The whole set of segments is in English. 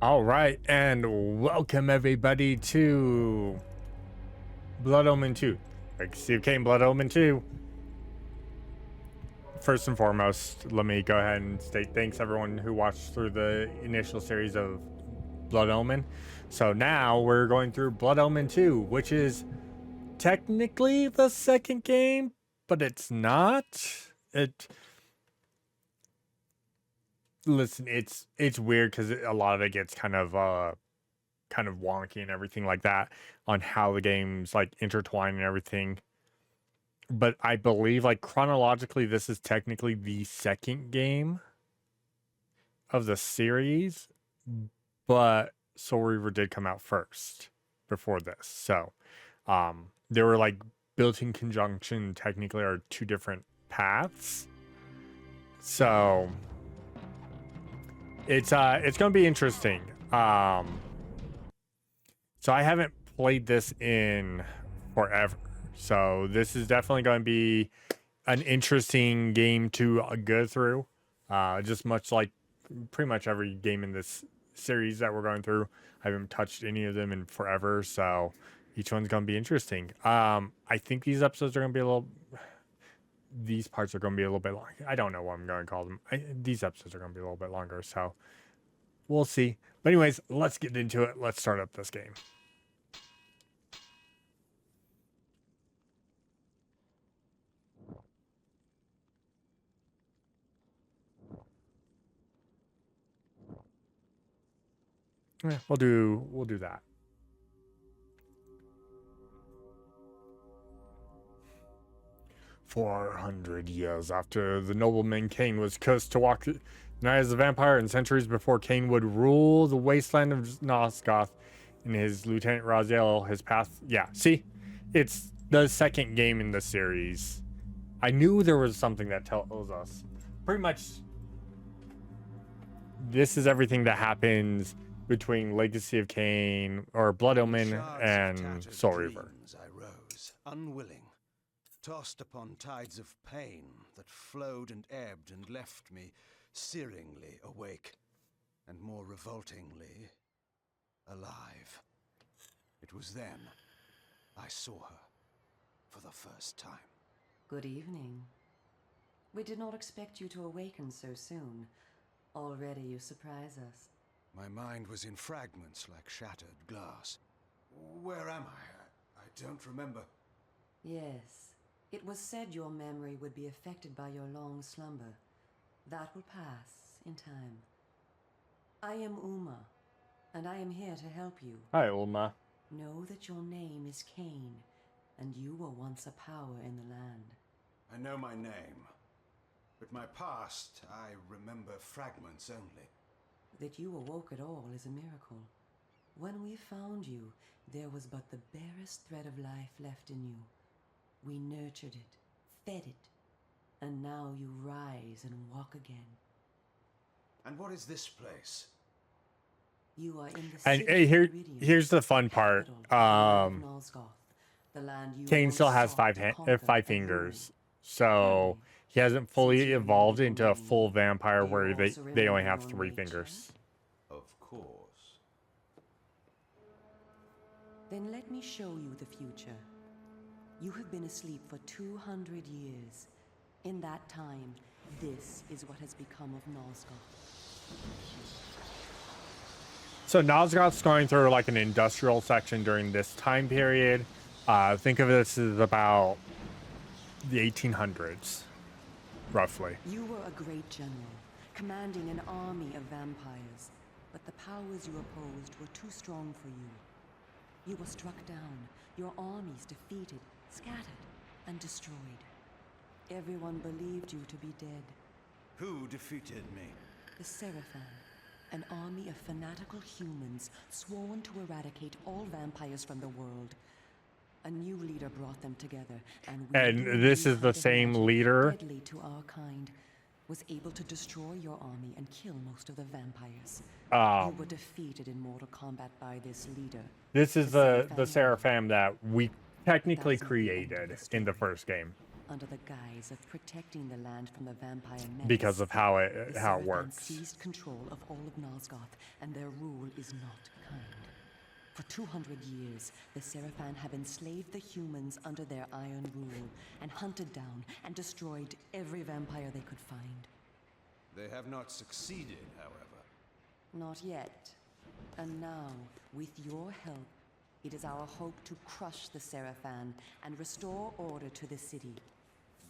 All right, and welcome everybody to Blood Omen 2. Legacy of Kain, Blood Omen 2. First and foremost, let me go ahead and state thanks everyone who watched through the initial series of Blood Omen. So now we're going through Blood Omen 2, which is technically the second game, but it's not. Listen, it's weird because a lot of it gets kind of wonky and everything like that on how the games like intertwine and everything. But I believe like chronologically, this is technically the second game of the series, but Soul Reaver did come out first before this. So they were like built in conjunction, technically are two different paths. So it's gonna be interesting. So I haven't played this in forever. So this is definitely going to be an interesting game to go through. Just much like pretty much every game in this series that we're going through. I haven't touched any of them in forever. So each one's going to be interesting. I think these episodes are going to be these parts are going to be a little bit long. I don't know what I'm going to call them. These episodes are going to be a little bit longer. So we'll see. But anyways, let's get into it. Let's start up this game. Yeah, we'll do that. "400 years after the nobleman Kain was cursed to walk the night as a vampire, and centuries before Kain would rule the wasteland of Nosgoth, and his lieutenant Raziel, his path." Yeah, see, it's the second game in the series. I knew there was something that tells us. Pretty much, this is everything that happens between Legacy of Kain or Blood Omen and Soul Reaver. I rose, unwilling, tossed upon tides of pain that flowed and ebbed and left me searingly awake, and more revoltingly, alive. It was then I saw her for the first time. Good evening. We did not expect you to awaken so soon. Already you surprise us. My mind was in fragments like shattered glass. Where am I? I don't remember. Yes. It was said your memory would be affected by your long slumber. That will pass in time. I am Uma, and I am here to help you. Hi, Ulma. Know that your name is Kain, and you were once a power in the land. I know my name, but my past, I remember fragments only. That you awoke at all is a miracle. When we found you, there was but the barest thread of life left in you. We nurtured it, fed it, and now you rise and walk again. And what is this place? You are in the And city of Meridian, here's the fun part. capital of the land of Nosgoth, the land you Kain once still has sought to conquer five and fingers, rule. so he hasn't fully Since you evolved remain into a Omen, full vampire do you where also they only remember have your 3 nature? fingers. Of course. Then let me show you the future. You have been asleep for 200 years. In that time, this is what has become of Nosgoth. So Nosgoth's going through like an industrial section during this time period. Think of this as about the 1800s, roughly. You were a great general, commanding an army of vampires, but the powers you opposed were too strong for you. You were struck down, your armies defeated, scattered, and destroyed. Everyone believed you to be dead. Who defeated me? The Seraphim, an army of fanatical humans sworn to eradicate all vampires from the world. A new leader brought them together, and This is the same leader. deadly to our kind, was able to destroy your army and kill most of the vampires. You were defeated in mortal combat by this leader. This is the Seraphim. Seraphim that we technically That's not the end of created the in the story. first game. under the guise of protecting the land from the vampire menace. because of how The it Seraphans works. seized control of all of Nosgoth, and their rule is not kind. For 200 years, the Seraphan have enslaved the humans under their iron rule, and hunted down and destroyed every vampire they could find. They have not succeeded, however. Not yet. And now, with your help, it is our hope to crush the Seraphan and restore order to the city.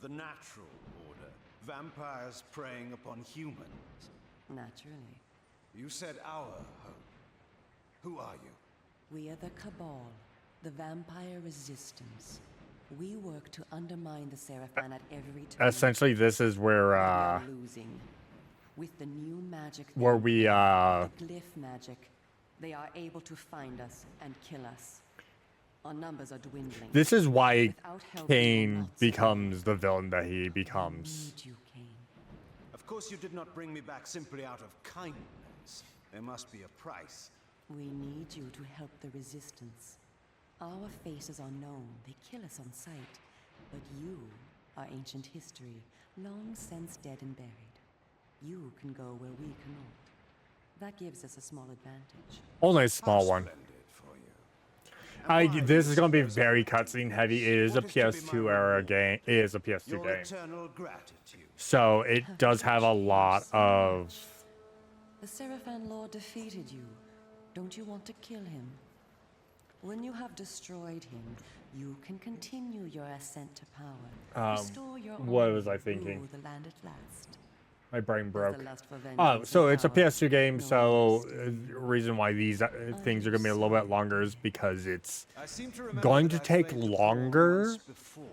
The natural order. Vampires preying upon humans. Naturally. You said our hope. Who are you? We are the Cabal, the vampire resistance. We work to undermine the Seraphan at every turn. Essentially, this is where We are losing. With the new magic, where we the glyph magic, they are able to find us and kill us. Our numbers are dwindling. this is why Without help, we will Kain not becomes the villain that he survive. becomes. Need you, Kain. Of course you did not bring me back simply out of kindness. There must be a price. We need you to help the resistance. Our faces are known. They kill us on sight. But you are ancient history, long since dead and buried. You can go where we cannot. That gives us a small advantage. Only a small one. Splendid for you. This is going to be very cutscene heavy. It is a PS2 era game. It is a PS2 Your game. eternal gratitude. So it does have a lot of... The Seraphan Lord defeated you. Don't you want to kill him? When you have destroyed him, you can continue your ascent to power. Restore your what own, was I thinking? rule the land at last. My brain broke. The lust for Oh, vengeance so and it's a power, PS2 game, no so mercy. reason why these things are going to be a little bit longer is because it's I seem to remember going that to I take played the longer, once before.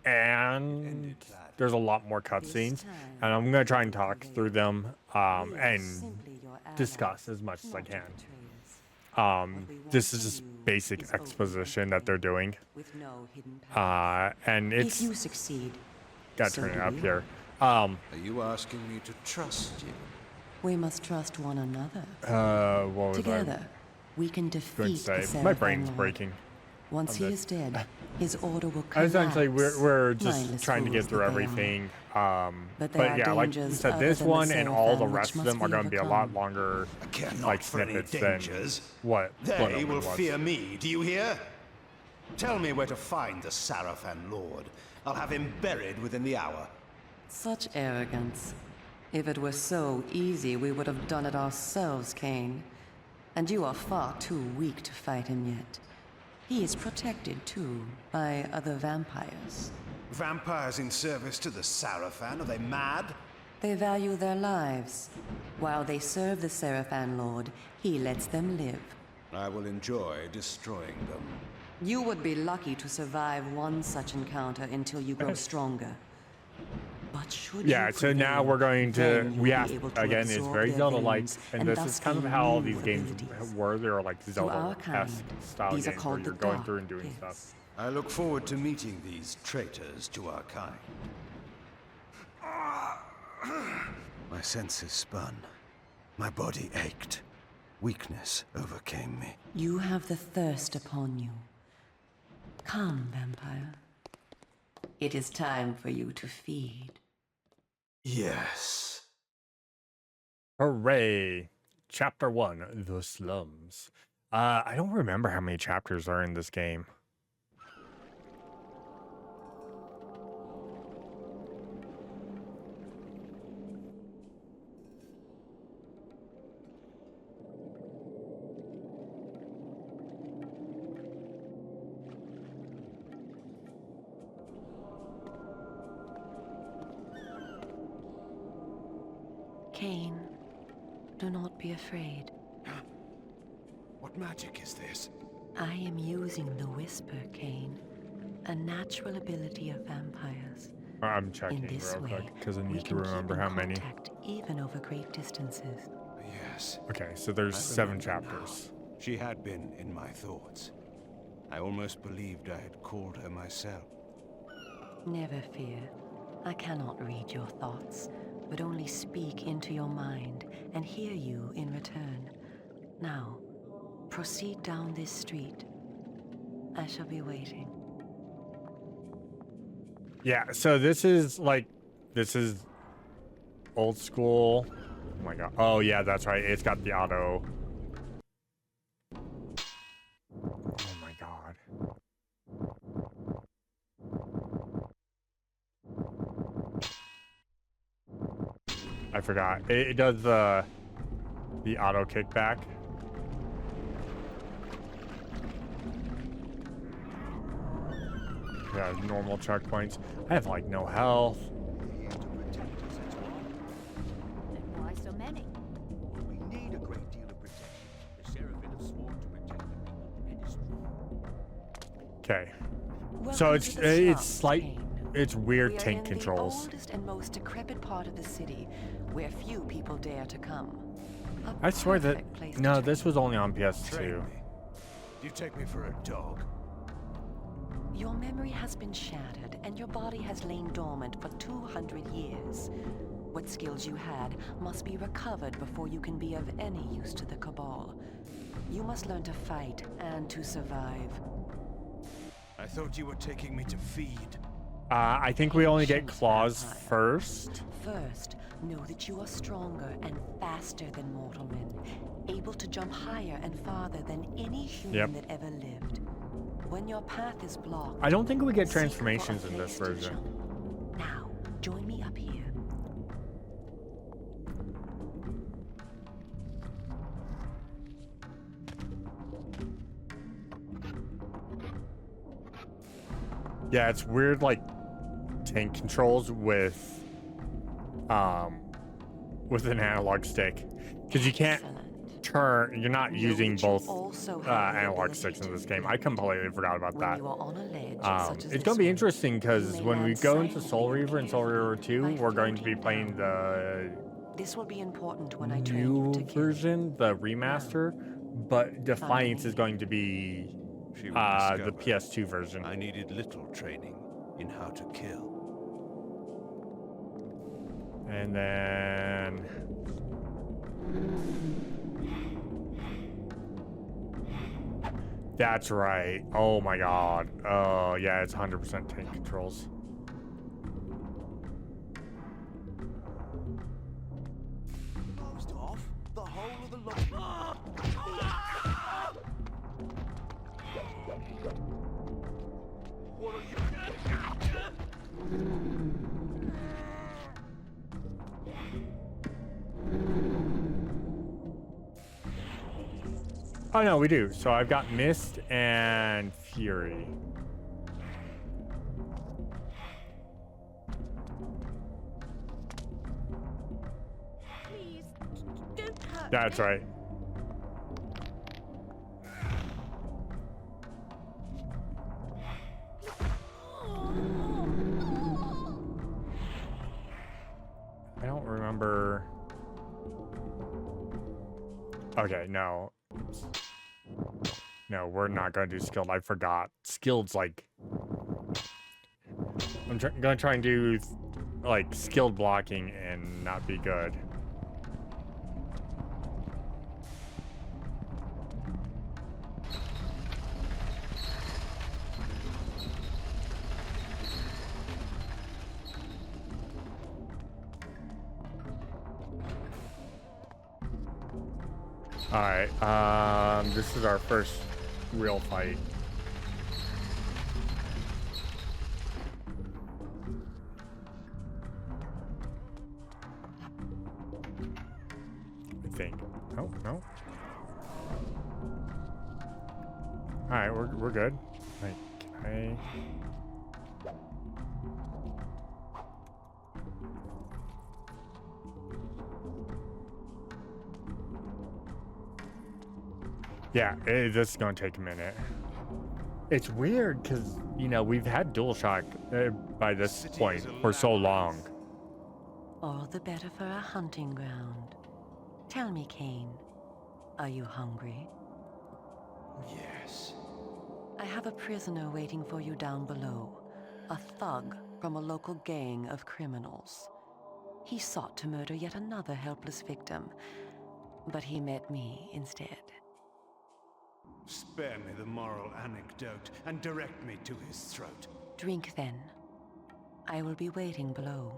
and Ended badly. there's a lot more cutscenes, time, and I'm going to try and you will talk prevail. through them We are and simply your allies, discuss as much as I not can. betrayers. This want is from just you basic is open exposition that they're doing, with no hidden power. and If it's you succeed, got to so turn it do up we. here. Are you asking me to trust you? We must trust one another. What was Together, we can I going to defeat say? the My Seraphon brain's Lord. breaking. Once he this. is dead, his order will collapse. Essentially, we're just mindless trying to get fools through that they are. everything. But there are yeah, like you dangers said, other this than the one and all the Seraphon which rest of must them are be going to be a lot overcome. longer, I care not like for any snippets than dangers. what They Omen will was. fear me, do you hear? Tell me where to find the Seraphon Lord. I'll have him buried within the hour. Such arrogance. If it were so easy, we would have done it ourselves, Kain. And you are far too weak to fight him yet. He is protected, too, by other vampires. Vampires in service to the Seraphon? Are they mad? They value their lives. While they serve the Seraphan Lord, he lets them live. I will enjoy destroying them. You would be lucky to survive one such encounter until you grow stronger. But should Yeah, you so now prevail, we're going to, then you we will have, be able to again, it's absorb very their Zelda-like, veins and this thus is kind of gain how all new these games abilities. were. They were like To our Zelda-esque kind, style these are games where called you're the going Dark through and doing Pits. stuff. I look forward to meeting these traitors to our kind. My senses spun. My body ached. Weakness overcame me. You have the thirst upon you. Come, vampire. It is time for you to feed. Yes. Hooray! Chapter 1, The Slums. I don't remember how many chapters are in this game. Kain, do not be afraid. What magic is this? I am using the Whisper, Kain, a natural ability of vampires. I'm checking In this real way, quick because I we need to can remember keep how in many. contact even over great distances. Yes. Okay, so there's I 7 remember now. chapters. She had been in my thoughts. I almost believed I had called her myself. Never fear. I cannot read your thoughts, but only speak into your mind and hear you in return. Now, proceed down this street. I shall be waiting. Yeah, so this is old school. Oh my god. Oh yeah, that's right. It's got the auto. Oh my god. I forgot. It does the auto kickback. Yeah, normal checkpoints. I have like no health. Then why so many? We need a great deal of protection. The Seraphim have sworn to protect the people, and it's true. Okay. So Welcome it's to the it's slums, like Kain. it's weird We are tank in controls. the oldest and most decrepit part of the city, where few people dare to come. A I swear that perfect place no, to this train. was only on Train PS2. me. You take me for a dog. Your memory has been shattered, and your body has lain dormant for 200 years. What skills you had must be recovered before you can be of any use to the Cabal. You must learn to fight and to survive. I thought you were taking me to feed. I think we only get Patience, claws vampire. first. First, know that you are stronger and faster than mortal men, able to jump higher and farther than any human that ever lived. When your path is blocked, I don't think we get seek for a transformations in this place to version. jump. Now, join me up here. Yeah, it's weird like tank controls with an analog stick, because you can't Excellent. turn. You're not Know using that you both also have the analog ability sticks in to this game. I levitate. completely forgot about When that. you are on a ledge, such as It's this gonna be one, interesting because you may when we land go into silently Soul and Reaver and Soul Reaver carefully 2, by we're going to be floating playing down. the This will be important when I train you new to kill. version, the remaster, but Defiance Finally. is going to be She will the discover PS2 version. I needed little training in how to kill. And then that's right. Oh my god. Oh yeah, it's 100% tank controls. Closed off the whole of the lot. What are you? Oh no, we do. So I've got Mist and Fury. Please, don't hurt That's me. right. I don't remember. Okay, no. No, we're not going to do skilled. I forgot. Skilled's like... I'm going to try and do like skilled blocking and not be good. All right, this is our first real fight. I think. Oh, no. All right, we're good. Like, can Yeah, this is gonna take a minute. It's weird because, you know, we've had DualShock by this City point is a for so long. labyrinth. All the better for a hunting ground. Tell me, Kain, are you hungry? Yes. I have a prisoner waiting for you down below. A thug from a local gang of criminals. He sought to murder yet another helpless victim, but he met me instead. Spare me the moral anecdote and direct me to his throat. Drink then. I will be waiting below.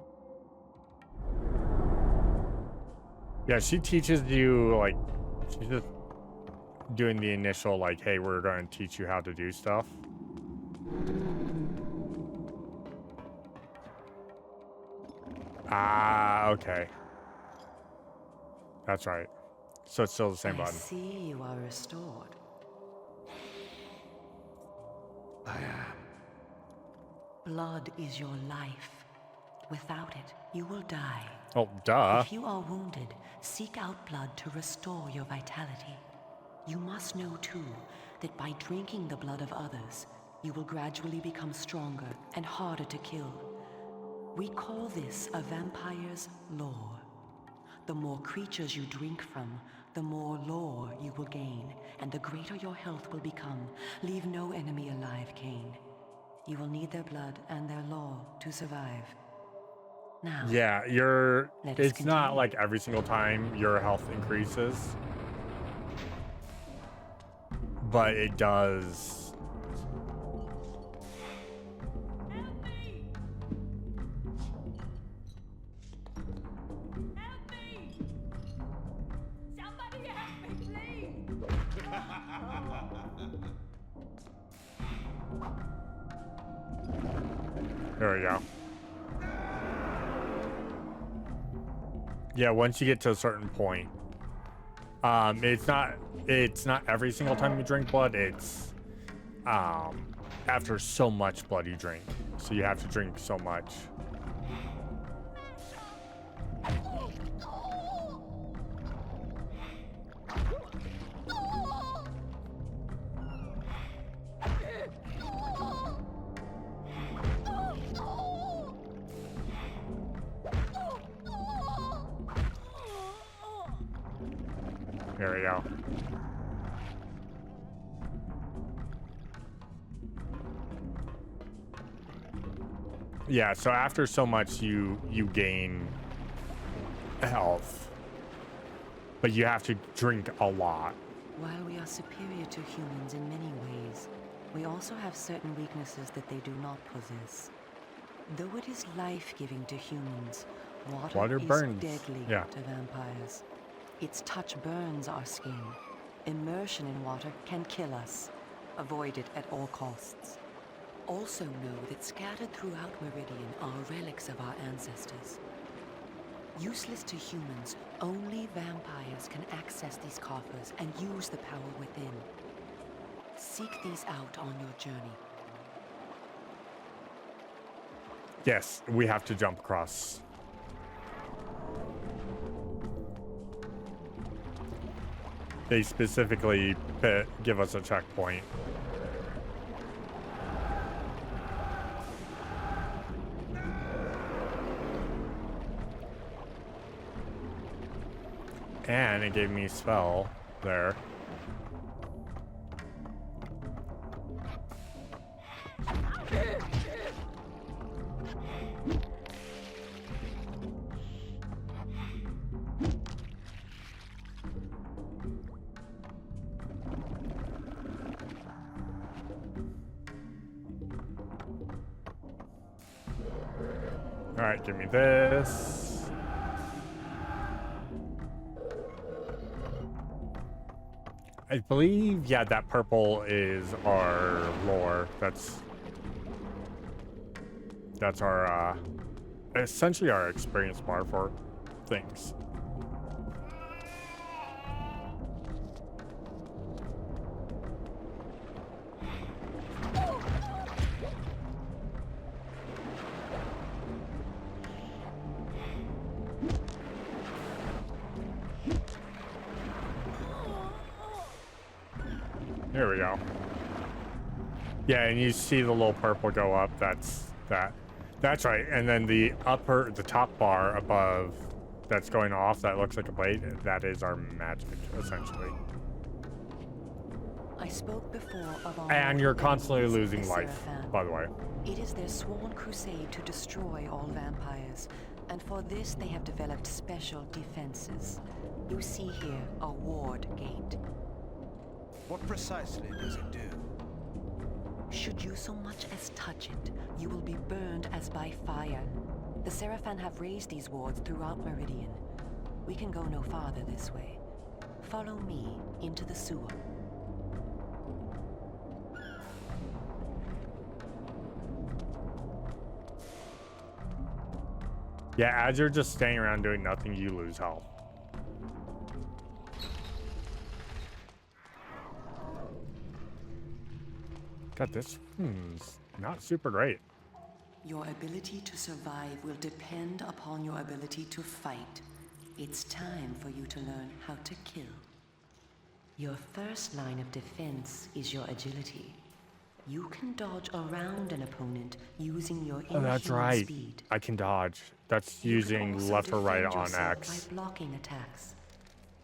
Yeah, she teaches you, like, she's just doing the initial, like, hey, we're going to teach you how to do stuff. Ah, okay. That's right. So it's still the same I button. see you are restored. I am. Blood is your life. Without it, you will die. Oh, duh. If you are wounded, seek out blood to restore your vitality. You must know, too, that by drinking the blood of others, you will gradually become stronger and harder to kill. We call this a vampire's lore. The more creatures you drink from, the more lore you will gain, and the greater your health will become. Leave no enemy alive, Kain. You will need their blood and their lore to survive. Now, Yeah, Let us it's not continue. like every single time your health increases, but it does. Help me! Help me! Somebody help me, please! There we go. Yeah, once you get to a certain point, it's not every single time you drink blood. It's after so much blood you drink, so you have to drink so much. There we go. Yeah, so after so much you gain health, but you have to drink a lot. while we are superior to humans in many ways, we also have certain weaknesses that they do not possess. Though it is life-giving to humans, water is burns. deadly Yeah. to vampires. Its touch burns our skin. Immersion in water can kill us. Avoid it at all costs. Also know that scattered throughout Meridian are relics of our ancestors. Useless to humans, only vampires can access these coffers and use the power within. Seek these out on your journey. Yes, we have to jump across. They specifically give us a checkpoint. And it gave me a spell there. All right, give me this. I believe, yeah, that purple is our lore. That's our, essentially our experience bar for things. There we go. Yeah, and you see the little purple go up. That's that. That's right. And then the top bar above that's going off that looks like a blade, that is our magic, essentially. I spoke before of our And you're mortal constantly enemies, losing the life, Seraphim. by the way. It is their sworn crusade to destroy all vampires, and for this they have developed special defenses. You see here a ward gate. What precisely does it do? Should you so much as touch it, you will be burned as by fire. The Seraphan have raised these wards throughout Meridian. We can go no farther this way. Follow me into the sewer. Yeah, as you're just staying around doing nothing, you lose health. God, this one's not super great. Your ability to survive will depend upon your ability to fight. It's time for you to learn how to kill. Your first line of defense is your agility. You can dodge around an opponent using your Oh, that's inhuman right. speed. I can dodge. That's You can using also left or right defend on yourself X. by blocking attacks.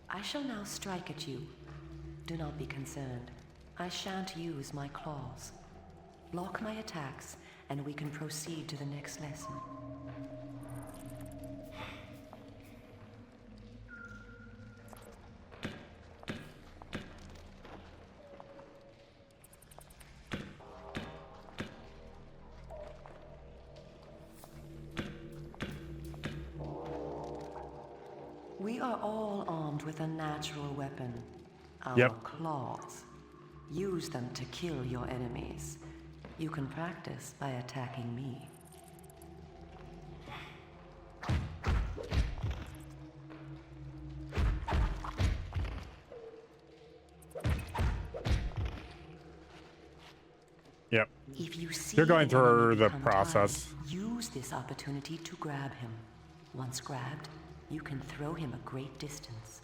I shall now strike at you. Do not be concerned. I shan't use my claws. Block my attacks, and we can proceed to the next lesson. We are all armed with a natural weapon, our Yep. claws. Use them to kill your enemies. You can practice by attacking me. Yep. If you see You're going an enemy through the become process. tired, use this opportunity to grab him. Once grabbed, you can throw him a great distance.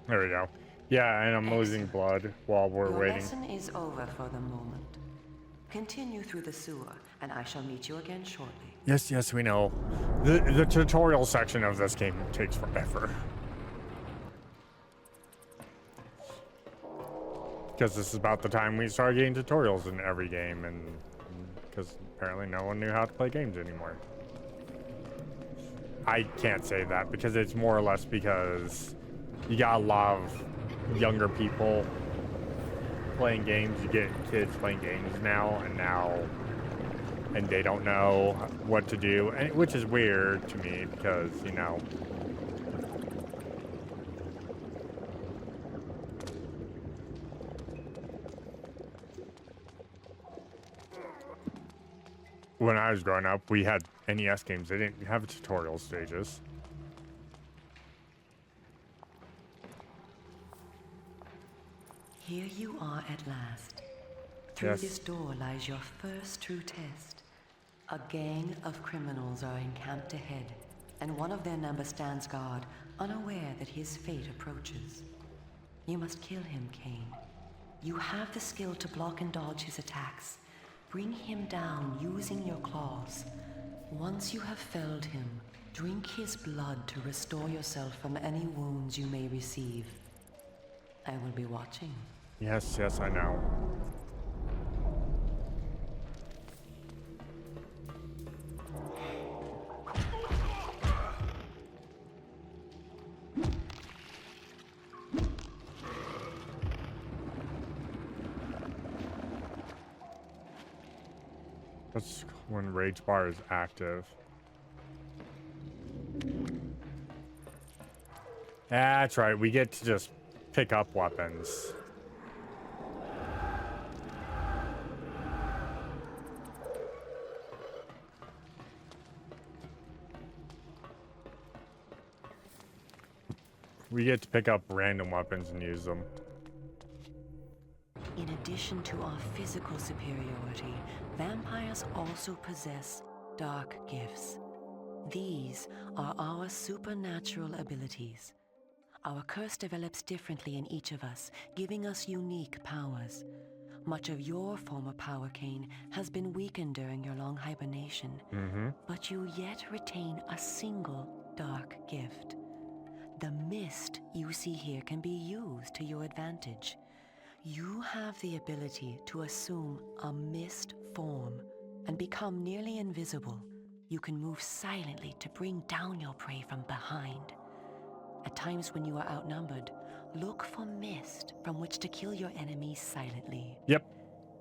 There we go. Yeah, and I'm losing blood while we're Your waiting. lesson is over for the moment. Continue through the sewer, and I shall meet you again shortly. Yes, we know. The tutorial section of this game takes forever. Because this is about the time we started getting tutorials in every game, and because apparently no one knew how to play games anymore. I can't say that because it's more or less because you got a lot of younger people playing games. You get kids playing games now, and they don't know what to do, and, which is weird to me because, you know, when I was growing up, we had NES games. They didn't have tutorial stages. Here you are at last. Through Yes. this door lies your first true test. A gang of criminals are encamped ahead, and one of their number stands guard, unaware that his fate approaches. You must kill him, Kain. You have the skill to block and dodge his attacks. Bring him down using your claws. Once you have felled him, drink his blood to restore yourself from any wounds you may receive. I will be watching. Yes, I know. That's when Rage Bar is active. That's right, we get to just pick up weapons. We get to pick up random weapons and use them. In addition to our physical superiority, vampires also possess dark gifts. These are our supernatural abilities. Our curse develops differently in each of us, giving us unique powers. Much of your former power, Kain, has been weakened during your long hibernation, but you yet retain a single dark gift. The mist you see here can be used to your advantage. You have the ability to assume a mist form and become nearly invisible. You can move silently to bring down your prey from behind. At times when you are outnumbered, look for mist from which to kill your enemies silently. Yep.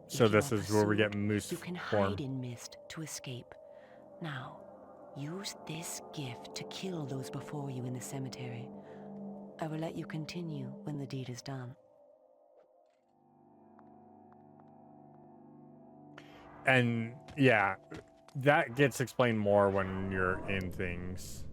If So you this are is where we get pursued, moose you can form. hide in mist to escape. Now, use this gift to kill those before you in the cemetery. I will let you continue when the deed is done. And yeah, that gets explained more when you're in things.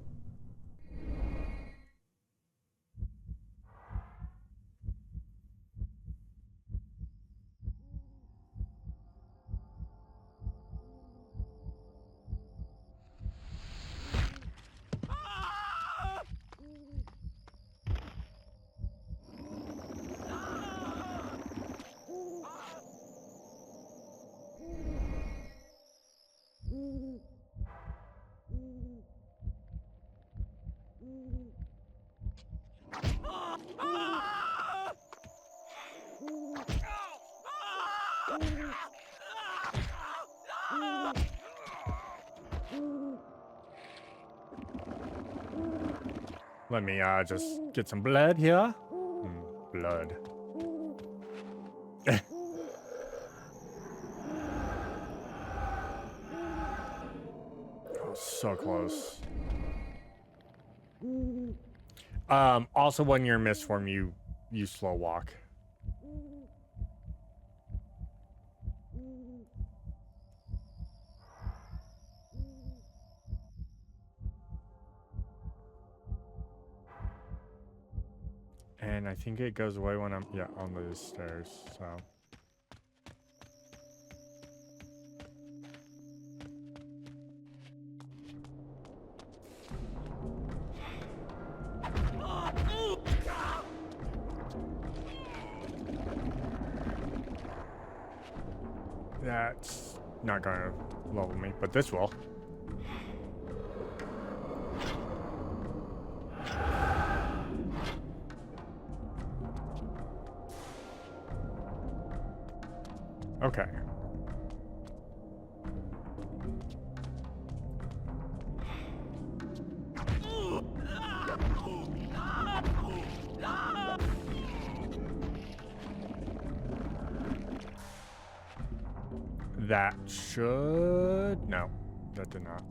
Let me just get some blood here. Blood. Oh, so close. Also, when you're in mist form, you slow walk. And I think it goes away when I'm on the stairs. So. That's not going to level me, but this will. Okay. That should... No, that did not.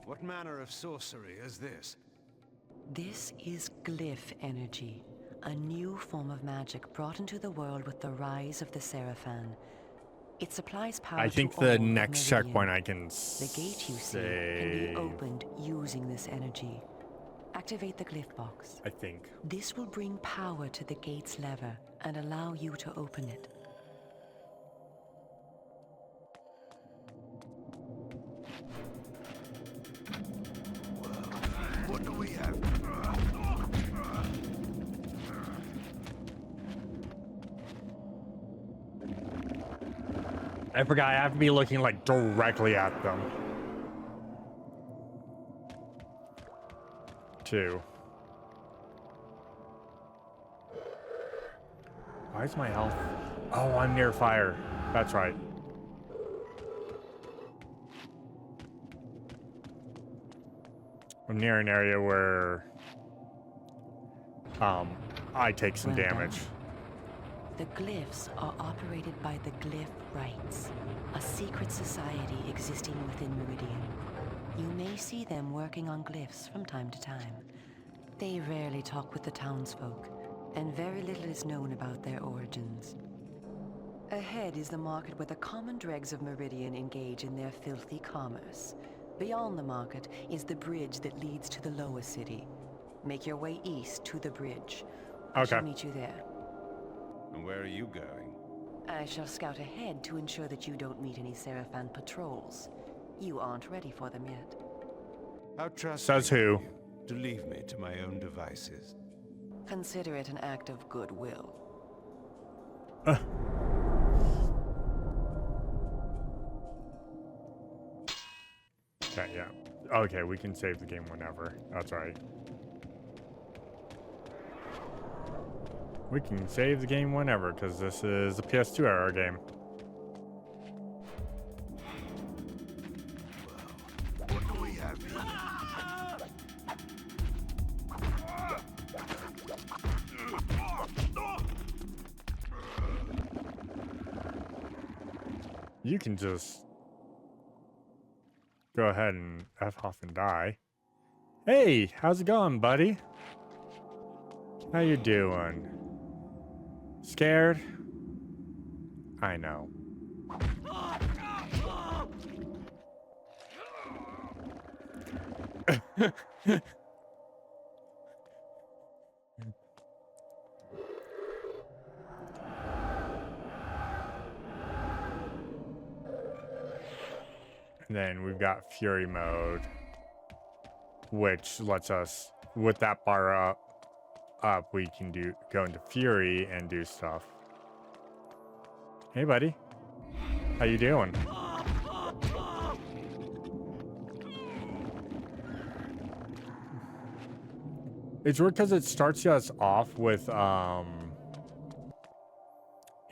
What manner of sorcery is this? This is glyph energy, a new form of magic brought into the world with the rise of the Seraphan. It supplies power I think to all the of next Meridian. checkpoint I can The gate you see can be opened using this energy. Activate the glyph box. I think. This will bring power to the gate's lever and allow you to open it. What do we have? I forgot I have to be looking like directly at them. 2. Why is my health? Oh, I'm near fire. That's right. I'm near an area where I take some Well done. damage. The glyphs are operated by the Glyph Rites, a secret society existing within Meridian. You may see them working on glyphs from time to time. They rarely talk with the townsfolk, and very little is known about their origins. Ahead is the market where the common dregs of Meridian engage in their filthy commerce. Beyond the market is the bridge that leads to the lower city. Make your way east to the bridge. I shall Okay. meet you there. And where are you going? I shall scout ahead to ensure that you don't meet any Seraphan patrols. You aren't ready for them yet. How trusting Says who? of you to leave me to my own devices. Consider it an act of goodwill. Okay, yeah. Okay, we can save the game whenever. That's right. We can save the game whenever, because this is a PS2 era game. What do we have here? You can just go ahead and F off and die. Hey, how's it going, buddy? How you doing? Scared? I know. And then we've got Fury mode, which lets us, with that bar up, we can go into Fury and do stuff. Hey, buddy. How you doing? It's weird because it starts us off with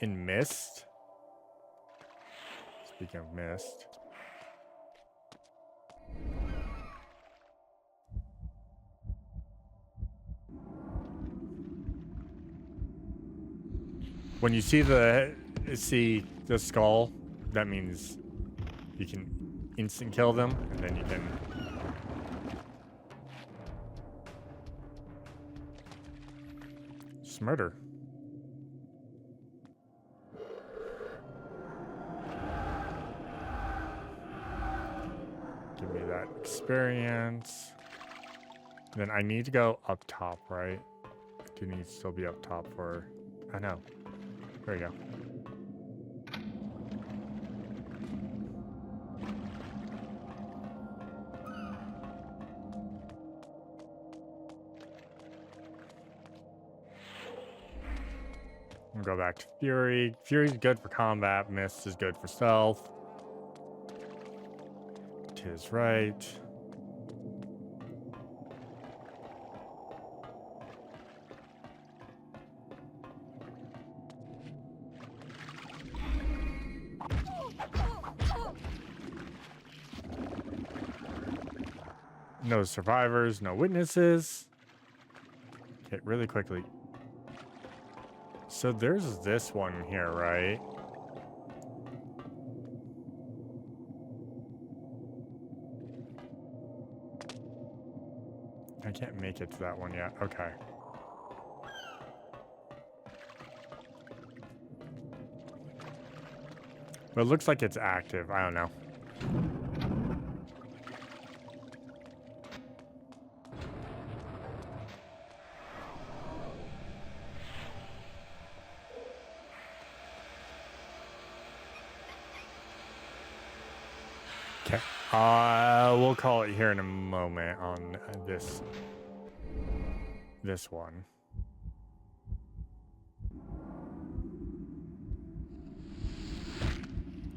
in Mist. Speaking of Mist. When you see the skull, that means you can instant kill them, and then you can just murder. Give me that experience. Then I need to go up top, right? I do need to still be up top for... I know. There you go. We'll go back to Fury. Fury's good for combat. Mist is good for stealth. 'Tis right. No survivors, no witnesses. Okay, really quickly. So there's this one here, right? I can't make it to that one yet. Okay. But it looks like it's active. I don't know. Okay. We'll call it here in a moment on this one.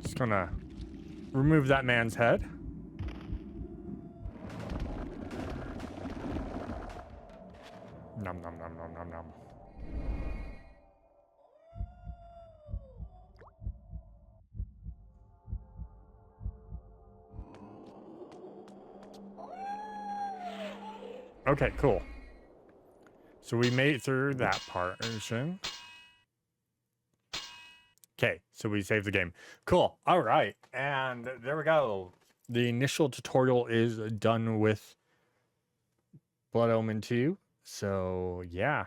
Just gonna remove that man's head. Nom nom nom nom nom nom. Okay, cool. So we made it through that portion. Okay, so we saved the game. Cool. All right. And there we go. The initial tutorial is done with Blood Omen 2. So, yeah.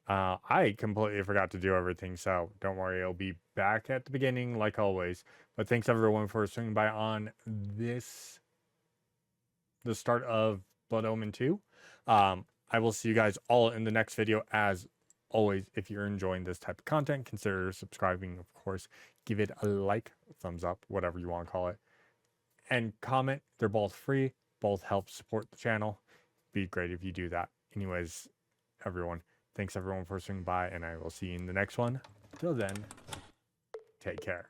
I completely forgot to do everything, so don't worry. It'll be back at the beginning like always. But thanks everyone for swinging by on the start of Blood Omen 2. I will see you guys all in the next video. As always, if you're enjoying this type of content, consider subscribing, of course. Give it a like, thumbs up, whatever you want to call it. And comment. They're both free. Both help support the channel. Be great if you do that. Anyways, everyone, thanks everyone for swinging by, and I will see you in the next one. Till then, take care.